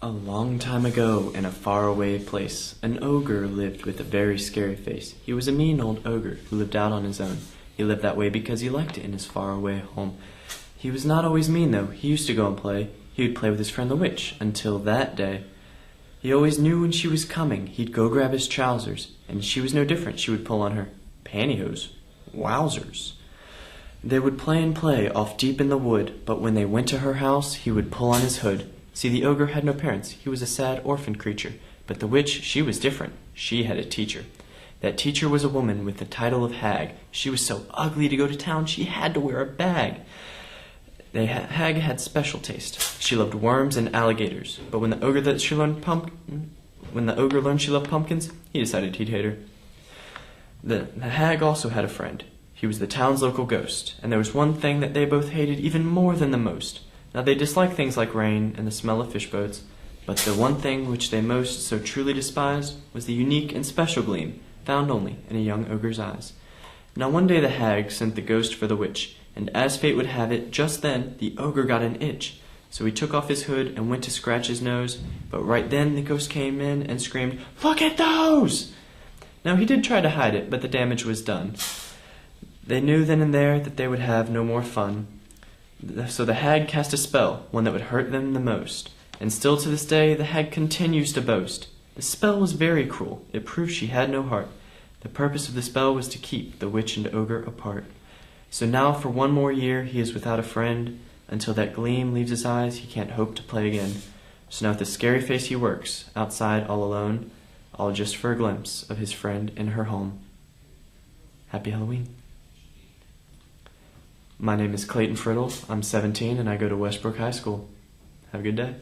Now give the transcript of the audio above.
A long time ago, in a faraway place, an ogre lived with a very scary face. He was a mean old ogre who lived out on his own. He lived that way because he liked it in his faraway home. He was not always mean, though. He used to go and play. He would play with his friend the witch, until that day. He always knew when she was coming. He'd go grab his trousers, and she was no different. She would pull on her pantyhose. Wowzers. They would play and play off deep in the wood, but when they went to her house, he would pull on his hood. See, the ogre had no parents. He was a sad orphan creature. But the witch, she was different. She had a teacher. That teacher was a woman with the title of hag. She was so ugly to go to town, she had to wear a bag. The hag had special taste. She loved worms and alligators. But when the ogre learned she loved pumpkins, he decided he'd hate her. The hag also had a friend. He was the town's local ghost, and there was one thing that they both hated even more than the most. Now, they disliked things like rain and the smell of fish boats, but the one thing which they most so truly despised was the unique and special gleam found only in a young ogre's eyes. Now, one day the hag sent the ghost for the witch, and as fate would have it, just then the ogre got an itch. So he took off his hood and went to scratch his nose, but right then the ghost came in and screamed, "Look at those!" Now, he did try to hide it, but the damage was done. They knew then and there that they would have no more fun. So the hag cast a spell, one that would hurt them the most. And still to this day, the hag continues to boast. The spell was very cruel. It proved she had no heart. The purpose of the spell was to keep the witch and ogre apart. So now for one more year, he is without a friend. Until that gleam leaves his eyes, he can't hope to play again. So now with a scary face he works, outside all alone, all just for a glimpse of his friend in her home. Happy Halloween. My name is Clayton Friddle. I'm 17 and I go to Westbrook High School. Have a good day.